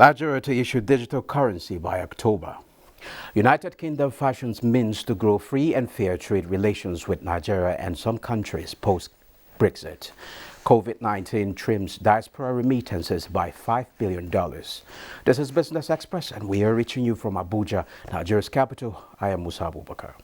Nigeria to issue digital currency by October. United Kingdom fashions means to grow free and fair trade relations with Nigeria and some countries post-Brexit. COVID-19 trims diaspora remittances by $5 billion. This is Business Express and we are reaching you from Abuja, Nigeria's capital. I am Musa Abubakar.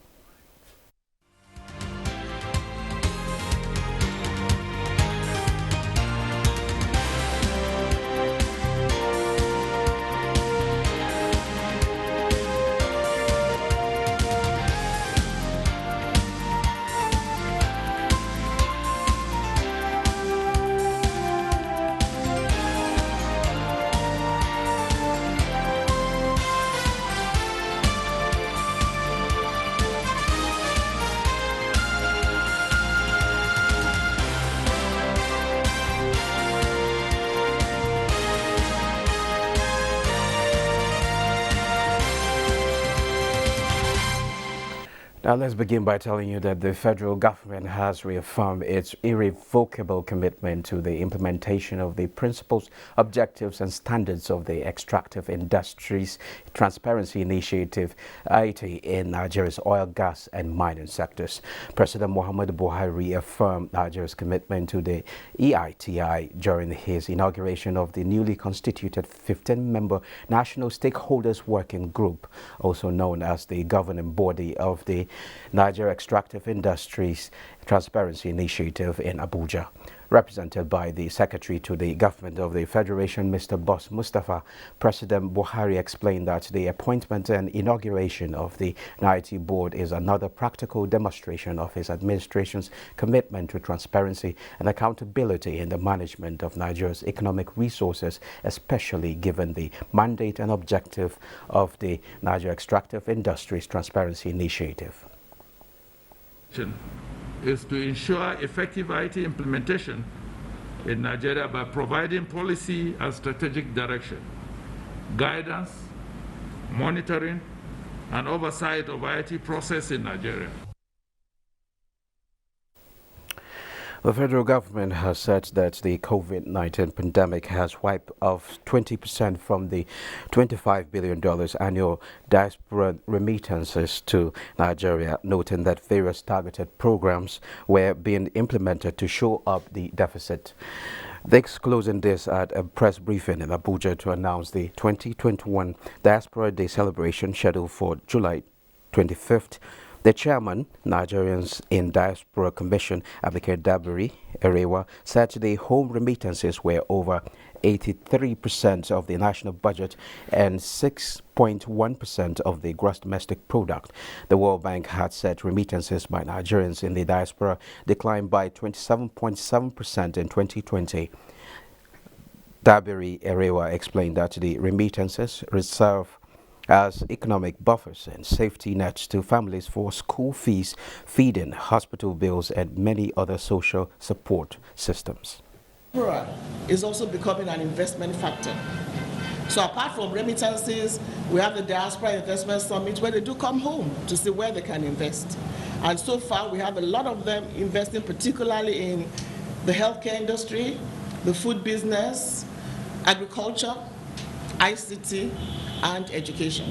Now let's begin by telling you that the federal government has reaffirmed its irrevocable commitment to the implementation of the principles, objectives and standards of the Extractive Industries Transparency Initiative (IT) in Nigeria's oil, gas and mining sectors. President Muhammadu Buhari reaffirmed Nigeria's commitment to the EITI during his inauguration of the newly constituted 15-member National Stakeholders Working Group, also known as the governing body of the Nigeria Extractive Industries Transparency Initiative in Abuja. Represented by the Secretary to the Government of the Federation, Mr. Boss Mustafa, President Buhari explained that the appointment and inauguration of the NIT board is another practical demonstration of his administration's commitment to transparency and accountability in the management of Nigeria's economic resources, especially given the mandate and objective of the Nigeria Extractive Industries Transparency Initiative. Is to ensure effective IT implementation in Nigeria by providing policy and strategic direction, guidance, monitoring, and oversight of IT process in Nigeria. The federal government has said that the COVID-19 pandemic has wiped off 20% from the $25 billion annual diaspora remittances to Nigeria, noting that various targeted programs were being implemented to shore up the deficit. This closing this at a press briefing in Abuja to announce the 2021 Diaspora Day celebration scheduled for July 25th. The chairman, Nigerians in Diaspora Commission, Advocate Dabiri Erewa, said the home remittances were over 83% of the national budget and 6.1% of the gross domestic product. The World Bank had said remittances by Nigerians in the diaspora declined by 27.7% in 2020. Dabiri Erewa explained that the remittances reserve as economic buffers and safety nets to families for school fees, feeding, hospital bills, and many other social support systems. Is also becoming an investment factor. So apart from remittances, we have the Diaspora Investment Summit where they do come home to see where they can invest. And so far we have a lot of them investing particularly in the healthcare industry, the food business, agriculture, ICT, and education.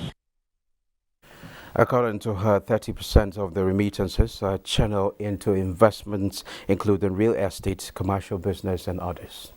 According to her, 30% of the remittances are channeled into investments, including real estate, commercial business, and others.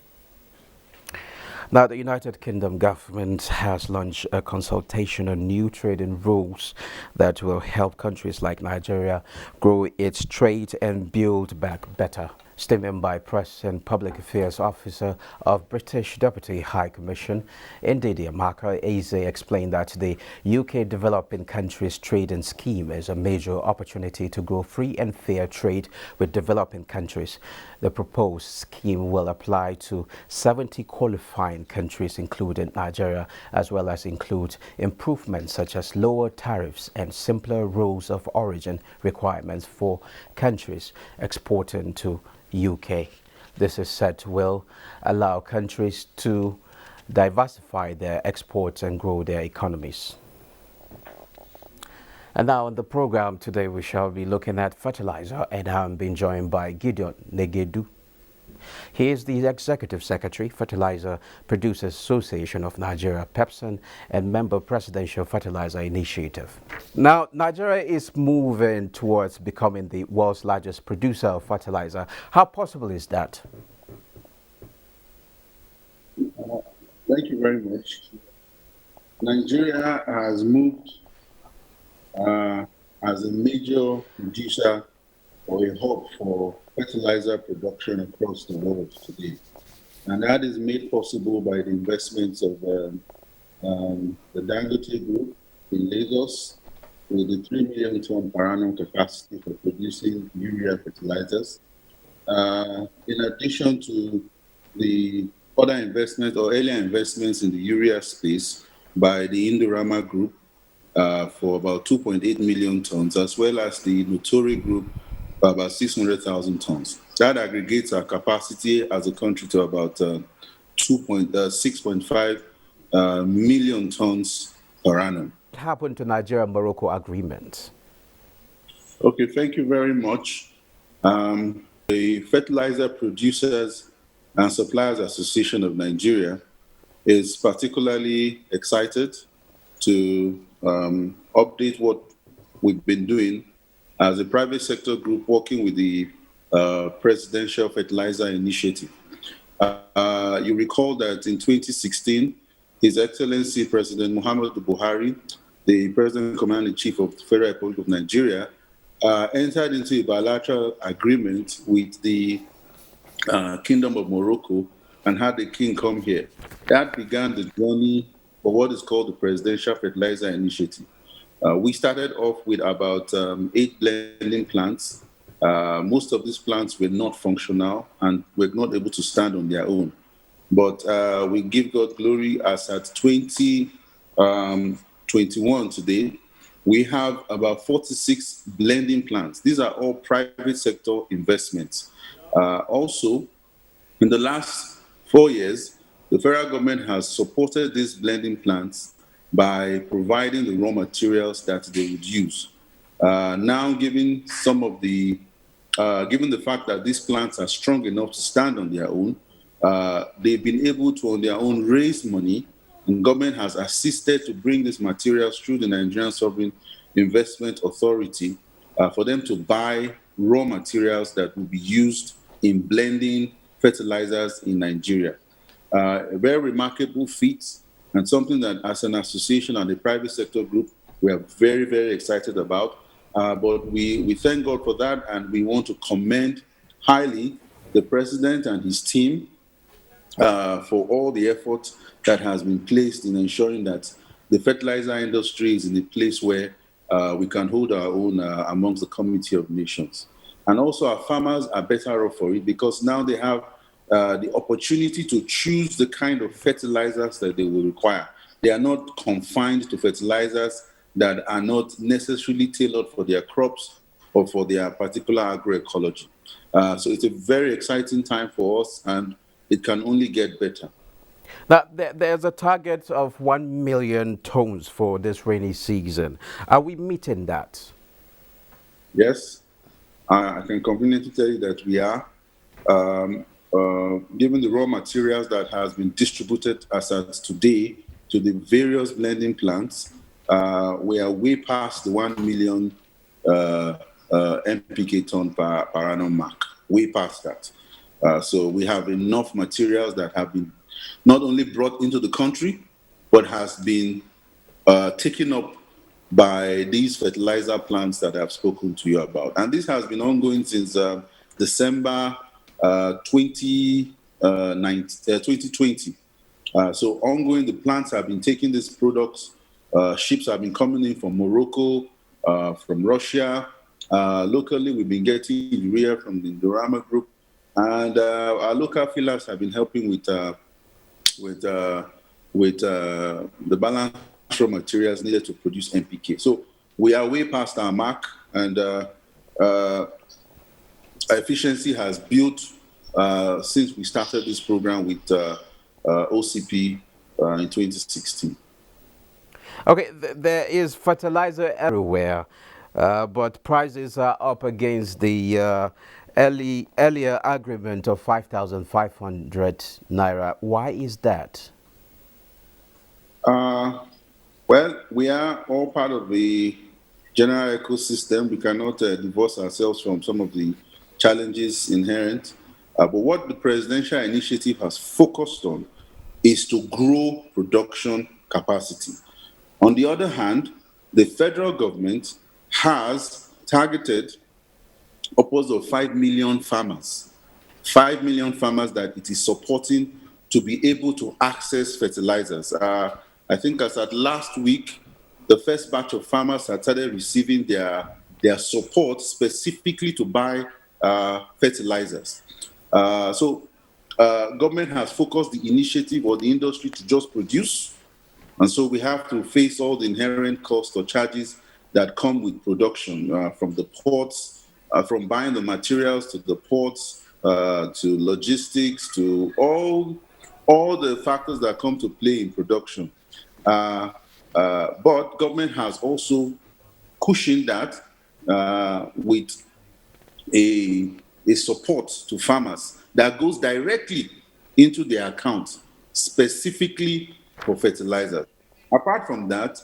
Now, the United Kingdom government has launched a consultation on new trading rules that will help countries like Nigeria grow its trade and build back better. Statement by Press and Public Affairs Officer of British Deputy High Commission, Ndidi Amaka Eze, explained that the UK Developing Countries Trading Scheme is a major opportunity to grow free and fair trade with developing countries. The proposed scheme will apply to 70 qualifying countries, including Nigeria, as well as include improvements such as lower tariffs and simpler rules of origin requirements for countries exporting to UK. This is said will allow countries to diversify their exports and grow their economies. And now on the program today, we shall be looking at fertilizer, and I'm being joined by Gideon Negedu. He is the Executive Secretary, Fertilizer Producers Association of Nigeria, PEPSON, and member Presidential Fertilizer Initiative. Now, Nigeria is moving towards becoming the world's largest producer of fertilizer. How possible is that? Thank you very much. Nigeria has moved as a major producer or a hub for fertilizer production across the world today. And that is made possible by the investments of the Dangote Group in Lagos with the 3 million ton per annum capacity for producing urea fertilizers. In addition to the other investments or earlier investments in the urea space by the Indorama Group for about 2.8 million tons, as well as the Notori Group for about 600,000 tons. That aggregates our capacity as a country to about 6.5 million tons per annum. What happened to Nigeria-Morocco agreement? Okay, thank you very much. The Fertilizer Producers and Suppliers Association of Nigeria is particularly excited to update what we've been doing as a private sector group working with the Presidential Fertilizer Initiative. You recall that in 2016, His Excellency President Muhammadu Buhari, the President Commander-in-Chief of the Federal Republic of Nigeria, entered into a bilateral agreement with the Kingdom of Morocco and had the king come here. That began the journey for what is called the Presidential Fertilizer Initiative. We started off with about 8 blending plants. Most of these plants were not functional and were not able to stand on their own. But we give God glory as at 2021 today, we have about 46 blending plants. These are all private sector investments. Also, in the last 4 years, the federal government has supported these blending plants by providing the raw materials that they would use. Now, given the fact that these plants are strong enough to stand on their own, they've been able to, on their own, raise money, and government has assisted to bring these materials through the Nigerian Sovereign Investment Authority for them to buy raw materials that will be used in blending fertilizers in Nigeria. A very remarkable feat and something that as an association and a private sector group, we are very, very excited about. But we thank God for that, and we want to commend highly the president and his team for all the effort that has been placed in ensuring that the fertilizer industry is in a place where we can hold our own amongst the community of nations. And also our farmers are better off for it because now they have the opportunity to choose the kind of fertilizers that they will require. They are not confined to fertilizers that are not necessarily tailored for their crops or for their particular agroecology. So it's a very exciting time for us, and it can only get better. Now, there's a target of 1 million tons for this rainy season. Are we meeting that? Yes, I can conveniently tell you that we are. Given the raw materials that has been distributed as at today to the various blending plants, we are way past the 1 million MPK ton per annum mark, way past that. So we have enough materials that have been not only brought into the country, but has been taken up by these fertilizer plants that I've spoken to you about. And this has been ongoing since December 2020. So ongoing, the plants have been taking these products. Ships have been coming in from Morocco, from Russia. Locally, we've been getting urea from the Indorama Group. And our local fillers have been helping with the balance raw materials needed to produce MPK. So we are way past our mark, and efficiency has built since we started this program with OCP in 2016. Okay, there is fertilizer everywhere, but prices are up against the earlier agreement of 5,500 naira. Why is that? Uh, well, we are all part of the general ecosystem. We cannot divorce ourselves from some of the challenges inherent. But what the presidential initiative has focused on is to grow production capacity. On the other hand, the federal government has targeted upwards of 5 million farmers, 5 million farmers that it is supporting to be able to access fertilizers. I think as at last week, the first batch of farmers had started receiving their support specifically to buy fertilizers. Government has focused the initiative or the industry to just produce, and so we have to face all the inherent costs or charges that come with production, from the ports, from buying the materials to the ports, to logistics, to all the factors that come to play in production. But government has also cushioned that with a, a support to farmers that goes directly into their account, specifically for fertilizers. Apart from that,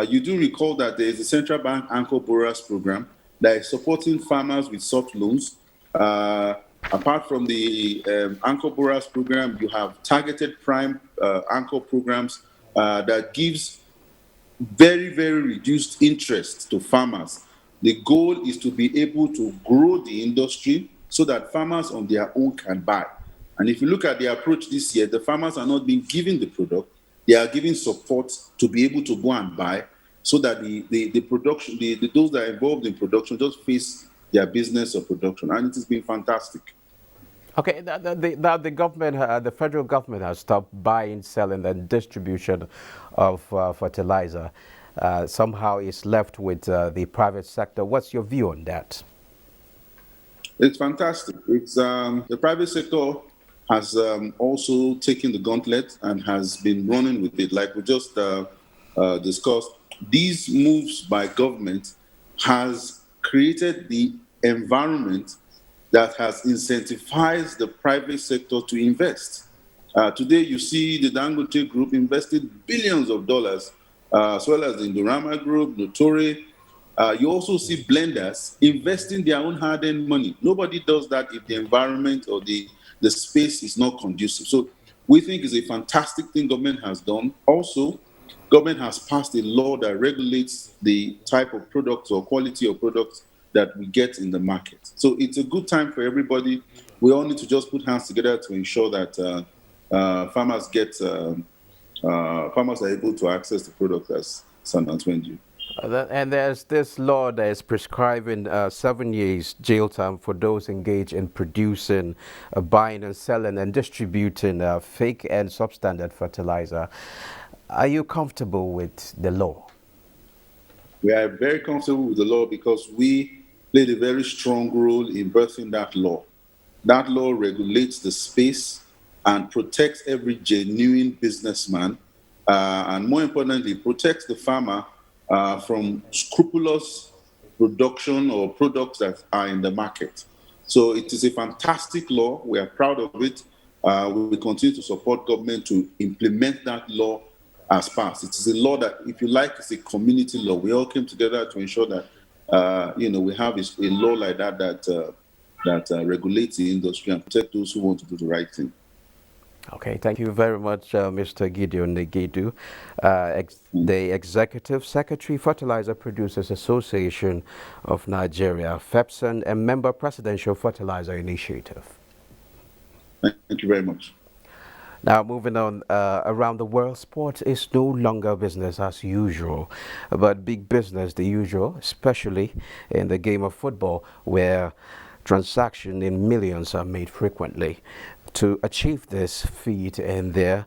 you do recall that there is a central bank anchor borrowers program that is supporting farmers with soft loans. Apart from the anchor borrowers program, you have targeted prime anchor programs that gives very, very reduced interest to farmers. The goal is to be able to grow the industry so that farmers on their own can buy. And if you look at the approach this year, the farmers are not being given the product, they are giving support to be able to go and buy so that the production, those that are involved in production just face their business of production. And it has been fantastic. Okay, the government, the federal government has stopped buying, selling, and distribution of fertilizer. Somehow it's left with the private sector. What's your view on that? It's fantastic. It's the private sector has also taken the gauntlet and has been running with it. Like we just discussed, these moves by government has created the environment that has incentivized the private sector to invest. Today, you see the Dangote Group invested billions of dollars, as well as the Indorama Group, Notori. You also see blenders investing their own hard-earned money. Nobody does that if the environment or the space is not conducive. So we think it's a fantastic thing government has done. Also, government has passed a law that regulates the type of products or quality of products that we get in the market. So it's a good time for everybody. We all need to just put hands together to ensure that farmers farmers are able to access the product as San Antonio. And there's this law that is prescribing 7 years jail time for those engaged in producing, buying and selling and distributing fake and substandard fertilizer. Are you comfortable with the law? We are very comfortable with the law because we played a very strong role in birthing that law. That law regulates the space and protects every genuine businessman, and more importantly, protects the farmer from scrupulous production or products that are in the market. So it is a fantastic law. We are proud of it. We will continue to support government to implement that law as passed. It is a law that, if you like, is a community law. We all came together to ensure that we have a law like that regulates the industry and protect those who want to do the right thing. Okay, thank you very much, Mr. Gideon Negidu, the Executive Secretary, Fertilizer Producers Association of Nigeria, FEPSON, and member Presidential Fertilizer Initiative. Thank you very much. Now, moving on, around the world, sports is no longer business as usual, but big business the usual, especially in the game of football, where transactions in millions are made frequently. To achieve this feat in their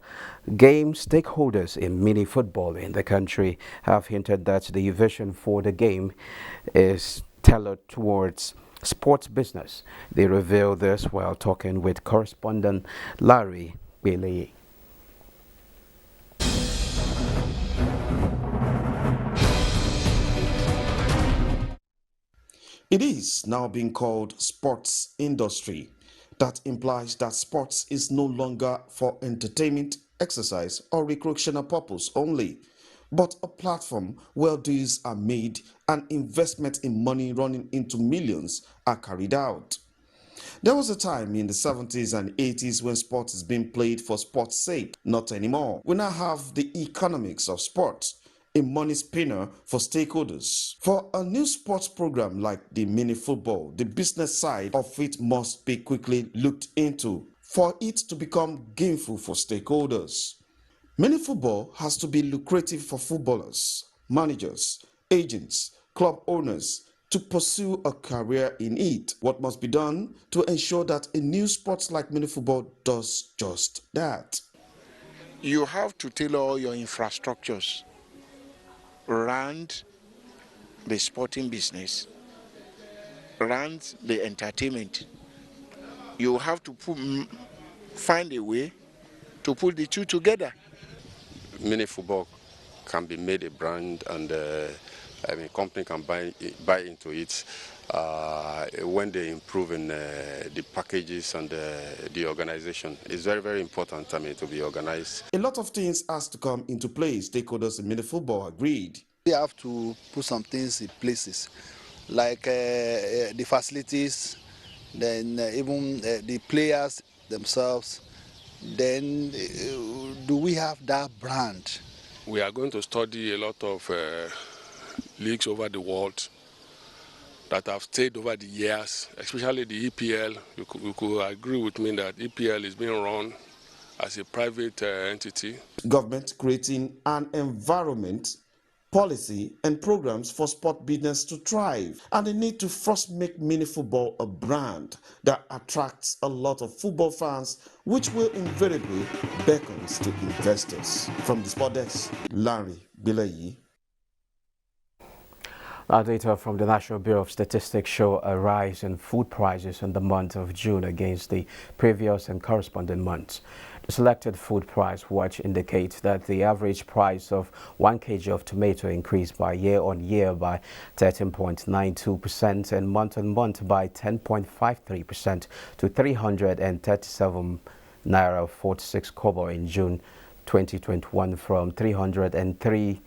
game, stakeholders in mini football in the country have hinted that the vision for the game is tailored towards sports business. They reveal this while talking with correspondent Larry Bailey. It is now being called sports industry. That implies that sports is no longer for entertainment, exercise, or recreational purpose only, but a platform where deals are made and investment in money running into millions are carried out. There was a time in the 70s and 80s when sport is being played for sport's sake. Not anymore. We now have the economics of sport, a money spinner for stakeholders. For a new sports program like the mini football, the business side of it must be quickly looked into for it to become gainful for stakeholders. Mini football has to be lucrative for footballers, managers, agents, club owners to pursue a career in it. What must be done to ensure that a new sport like mini football does just that? You have to tailor all your infrastructures around the sporting business, around the entertainment. You have to find a way to put the two together. Mini football can be made a brand, and a company can buy into it when they improve in the packages and the organization. It's very, very important, to be organized. A lot of things has to come into place. Stakeholders in mini football agreed. We have to put some things in places, like the facilities, then even the players themselves. Then do we have that brand? We are going to study a lot of leagues over the world that have stayed over the years, especially the EPL. You could agree with me that EPL is being run as a private entity. Government creating an environment, policy and programs for sport business to thrive, and the need to first make mini football a brand that attracts a lot of football fans, which will invariably beckons to investors. From the Sport Desk, Larry Bilayi. Our data from the National Bureau of Statistics show a rise in food prices in the month of June against the previous and corresponding months. The selected food price watch indicates that the average price of 1 kg of tomato increased by year-on-year by 13.92% and month-on-month by 10.53% to 337 naira 46 kobo in June 2021 from 303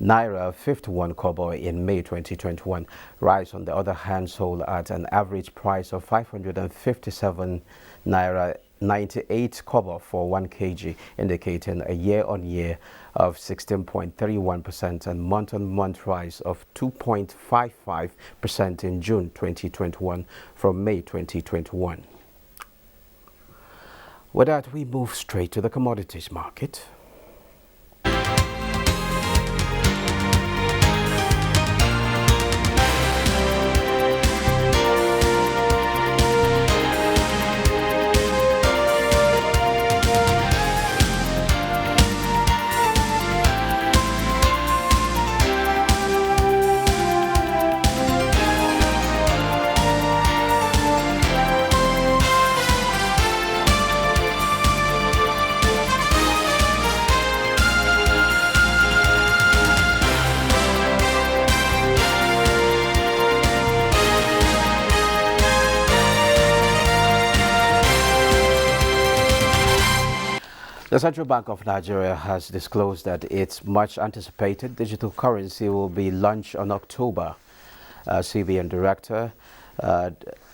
naira 51 kobo in May 2021. Rice, on the other hand, sold at an average price of 557 naira 98 kobo for 1 kg, indicating a year-on-year of 16.31% and month-on-month rise of 2.55% in June 2021 from May 2021. With that, we move straight to the commodities market. The Central Bank of Nigeria has disclosed that its much anticipated digital currency will be launched on October. CBN Director,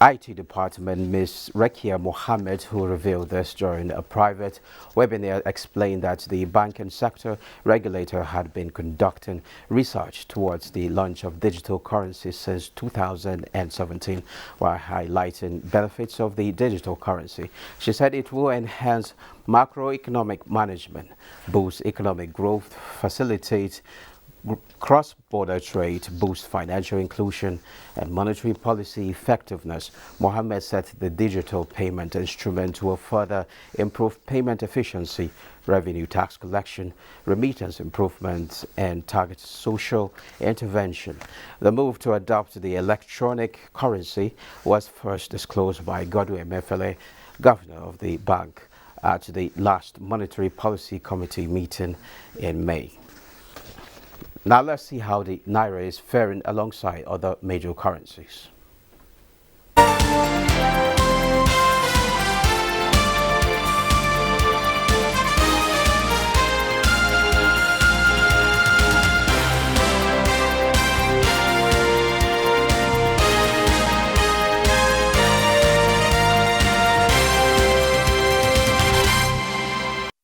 IT Department, Ms. Rekia Mohammed, who revealed this during a private webinar, explained that the banking sector regulator had been conducting research towards the launch of digital currency since 2017, while highlighting benefits of the digital currency. She said it will enhance macroeconomic management, boost economic growth, facilitate cross-border trade, boost financial inclusion and monetary policy effectiveness. Mohammed said the digital payment instrument will further improve payment efficiency, revenue tax collection, remittance improvements, and target social intervention. The move to adopt the electronic currency was first disclosed by Godwin Emefiele, governor of the bank, at the last Monetary Policy Committee meeting in May. Now let's see how the Naira is faring alongside other major currencies.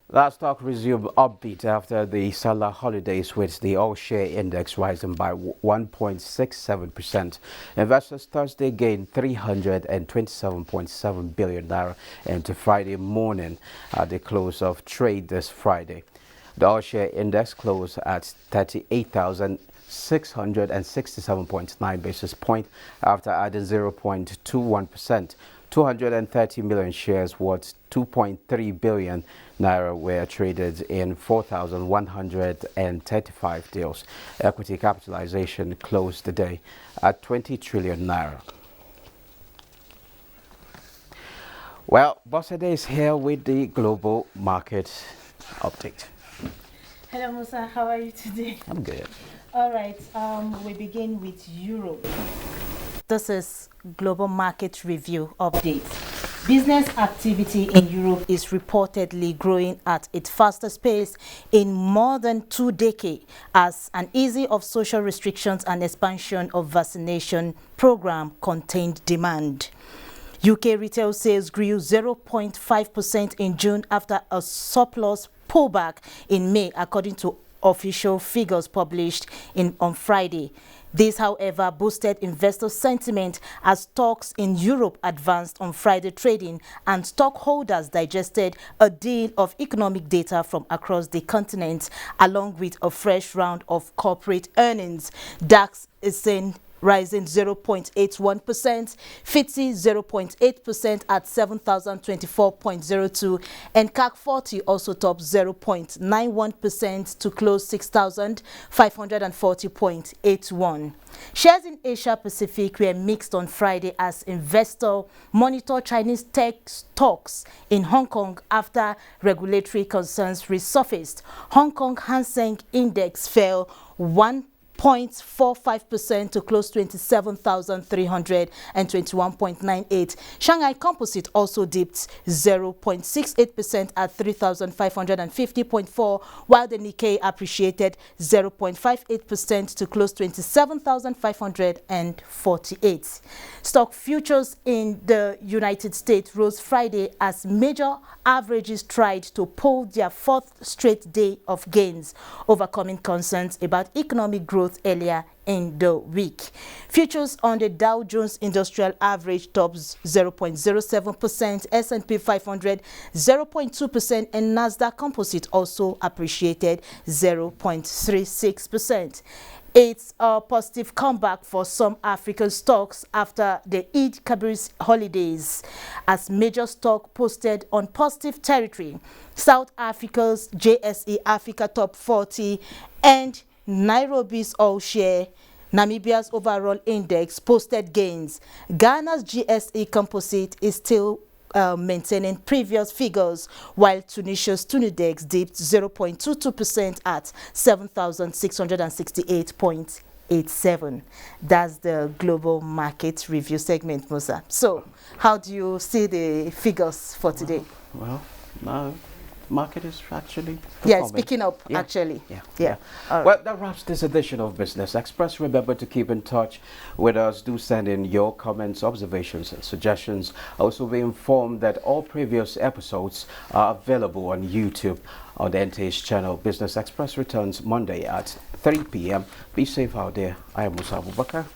That stock resumed upbeat after the Salah holidays, with the all-share index rising by 1.67%. Investors Thursday gained 327.7 billion naira into Friday morning at the close of trade this Friday. The all-share index closed at 38,667.9 basis points after adding 0.21%. 230 million shares worth 2.3 billion naira were traded in 4,135 deals. Equity capitalization closed the day at 20 trillion naira. Well, Bossade is here with the global market update. Hello, Musa. How are you today? I'm good. All right. We begin with Europe. This is Global Market Review Update. Business activity in Europe is reportedly growing at its fastest pace in more than 2 decades as an easing of social restrictions and expansion of vaccination program contained demand. UK retail sales grew 0.5% in June after a surplus pullback in May, according to official figures published on Friday. This, however, boosted investor sentiment as stocks in Europe advanced on Friday trading and stockholders digested a deal of economic data from across the continent, along with a fresh round of corporate earnings. DAX is seen rising 0.81%, FTSE 0.8% at 7,024.02, and CAC 40 also topped 0.91% to close 6,540.81. Shares in Asia Pacific were mixed on Friday as investors monitor Chinese tech stocks in Hong Kong after regulatory concerns resurfaced. Hong Kong Hang Seng Index fell 1.45% to close 27,321.98. Shanghai Composite also dipped 0.68% at 3,550.4, while the Nikkei appreciated 0.58% to close 27,548. Stock futures in the United States rose Friday as major averages tried to pull their 4th straight day of gains, overcoming concerns about economic growth earlier in the week. Futures on the Dow Jones Industrial Average tops 0.07%, S&P 500 0.2%, and Nasdaq Composite also appreciated 0.36%. It's a positive comeback for some African stocks after the Eid Kabir holidays, as major stock posted on positive territory. South Africa's JSE Africa Top 40 and Nairobi's all-share, Namibia's overall index posted gains. Ghana's GSE Composite is still maintaining previous figures, while Tunisia's Tunidex dipped 0.22% at 7,668.87. That's the global market review segment, Musa. So, how do you see the figures for today? Well, no. Market is actually performing. Yeah, it's picking up, actually. Yeah. Right. Well, that wraps this edition of Business Express. Remember to keep in touch with us. Do send in your comments, observations, and suggestions. Also be informed that all previous episodes are available on YouTube on the NTH channel. Business Express returns Monday at 3 p.m. Be safe out there. I am Musa Abubakar.